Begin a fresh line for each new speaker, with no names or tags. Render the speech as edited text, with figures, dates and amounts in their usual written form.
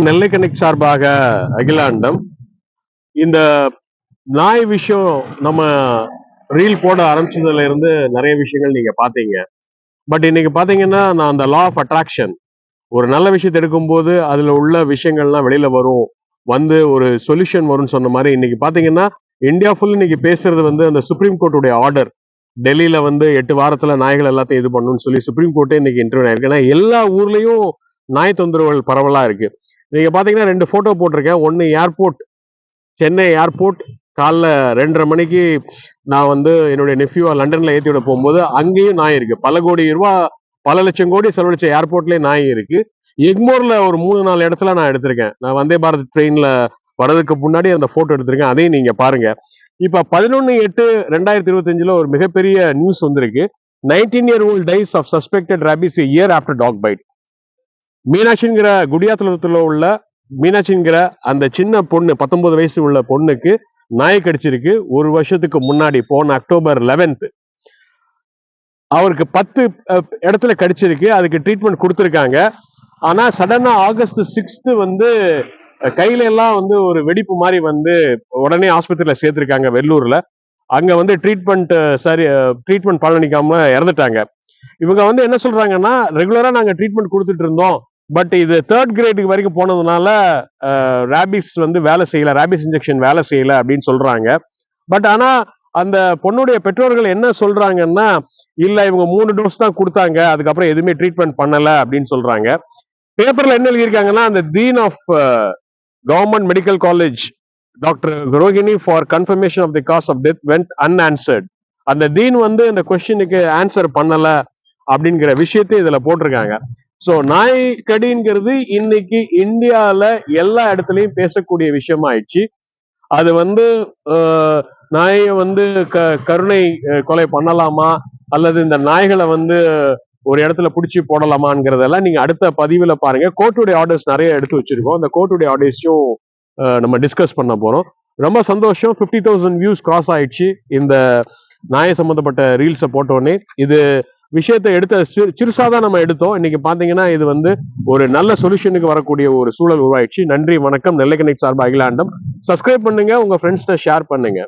நெல்லை connect சார்பாக அகிலாண்டம் இந்த நாய் விஷயம் நம்ம ரீல் போட ஆரம்பிச்சதுல இருந்து நிறைய விஷயங்கள் நீங்க பாத்தீங்க. பட் இன்னைக்கு பாத்தீங்கன்னா நான் அந்த லா ஆஃப் அட்ராக்ஷன் ஒரு நல்ல விஷயத்தை எடுக்கும்போது அதுல உள்ள விஷயங்கள்லாம் வெளியில வரும், வந்து ஒரு சொல்யூஷன் வரும்னு சொன்ன மாதிரி இன்னைக்கு பாத்தீங்கன்னா இந்தியா ஃபுல் இன்னைக்கு பேசுறது வந்து அந்த சுப்ரீம் கோர்ட்டுடைய ஆர்டர். டெல்லியில வந்து 8 வாரத்துல நாய்கள் எல்லாத்தையும் இது பண்ணணும்னு சொல்லி சுப்ரீம் கோர்ட்டே இன்னைக்கு இன்டர்வியூ ஆயிருக்கு. ஏன்னா எல்லா ஊர்லயும் நாய் தொந்தரவுகள் பரவலா இருக்கு. நீங்க பாத்தீங்கன்னா 2 போட்டோ போட்டிருக்கேன். ஒன்னு ஏர்போர்ட், சென்னை ஏர்போர்ட் காலைல 2:30 மணிக்கு நான் வந்து என்னுடைய நெஃப்யூவை லண்டன்ல ஏத்தி விட போகும்போது அங்கேயும் நாய் இருக்கு. பல கோடி ரூபாய், பல லட்சம் கோடி செலவழிச்ச ஏர்போர்ட்லயே நாய் இருக்கு. எக்மோர்ல ஒரு 3-4 இடத்துல நான் எடுத்திருக்கேன். நான் வந்தே பாரத் ட்ரெயின்ல வர்றதுக்கு முன்னாடி அந்த போட்டோ எடுத்திருக்கேன். அதையும் நீங்க பாருங்க. இப்ப 11/8/2025 ஒரு மிகப்பெரிய நியூஸ் வந்திருக்கு. 19-year-old dies of suspected rabies a year after dog bite. மீனாட்சிங்கிற குடியாத்தலத்துல உள்ள மீனாட்சிங்கிற அந்த சின்ன பொண்ணு 19 வயசு உள்ள பொண்ணுக்கு நாய் கடிச்சிருக்கு. ஒரு வருஷத்துக்கு முன்னாடி போன அக்டோபர் 11th அவருக்கு 10 இடத்துல கடிச்சிருக்கு. அதுக்கு ட்ரீட்மெண்ட் கொடுத்துருக்காங்க. ஆனா சடனா ஆகஸ்ட் 6th வந்து கையில எல்லாம் வந்து ஒரு வெடிப்பு மாதிரி வந்து உடனே ஆஸ்பத்திரியில சேர்த்திருக்காங்க வெள்ளூர்ல. அங்க வந்து ட்ரீட்மெண்ட் பலனளிக்காம இறந்துட்டாங்க. இவங்க வந்து என்ன சொல்றாங்கன்னா, ரெகுலரா நாங்க ட்ரீட்மெண்ட் கொடுத்துட்டு இருந்தோம், பட் இது 3rd கிரேடுக்கு வரைக்கும் போனதுனால ரேபிஸ் வந்து வேலை செய்யல, ரேபிஸ் இன்ஜெக்ஷன் வேலை செய்யல அப்படின்னு சொல்றாங்க. பட் ஆனா அந்த பொண்ணுடைய பெற்றோர்கள் என்ன சொல்றாங்கன்னா, இல்ல இவங்க 3 டோஸ் தான் கொடுத்தாங்க, அதுக்கப்புறம் எதுவுமே ட்ரீட்மெண்ட் பண்ணல அப்படின்னு சொல்றாங்க. பேப்பர்ல என்ன எழுதியிருக்காங்கன்னா, அந்த dean of government medical college doctor Rohini for confirmation of the cause of death went unanswered. அந்த டீன் வந்து இந்த கொஸ்டினுக்கு ஆன்சர் பண்ணல அப்படிங்கிற விஷயத்தை இதுல போட்டிருக்காங்க. சோ நாய் கடிங்கிறது இன்னைக்கு இந்தியால எல்லா இடத்துலயும் பேசக்கூடிய விஷயம் ஆயிடுச்சு. அது வந்து நாயை வந்து கருணை கொலை பண்ணலாமா அல்லது இந்த நாய்களை வந்து ஒரு இடத்துல பிடிச்சி போடலாமாங்கிறதெல்லாம் நீங்க அடுத்த பதிவுல பாருங்க. கோர்ட்டுடைய ஆர்டர்ஸ் நிறைய எடுத்து வச்சிருக்கோம். அந்த கோர்ட்டுடைய ஆர்டர்ஸையும் நம்ம டிஸ்கஸ் பண்ண போறோம். ரொம்ப சந்தோஷம். 50,000 வியூஸ் கிராஸ் ஆயிடுச்சு இந்த நாயை சம்பந்தப்பட்ட ரீல்ஸை போட்டோன்னே. இது விஷயத்தை எடுத்த சிறுசாதான் நம்ம எடுத்தோம். இன்னைக்கு பாத்தீங்கன்னா இது வந்து ஒரு நல்ல சொல்யூஷனுக்கு வரக்கூடிய ஒரு சூழல் உருவாயிடுச்சு. நன்றி, வணக்கம். நெல்லை கனெக்ட் சார்பா அகிலாண்டம். சப்ஸ்கிரைப் பண்ணுங்க, உங்க ஃப்ரெண்ட்ஸ்ட ஷேர் பண்ணுங்க.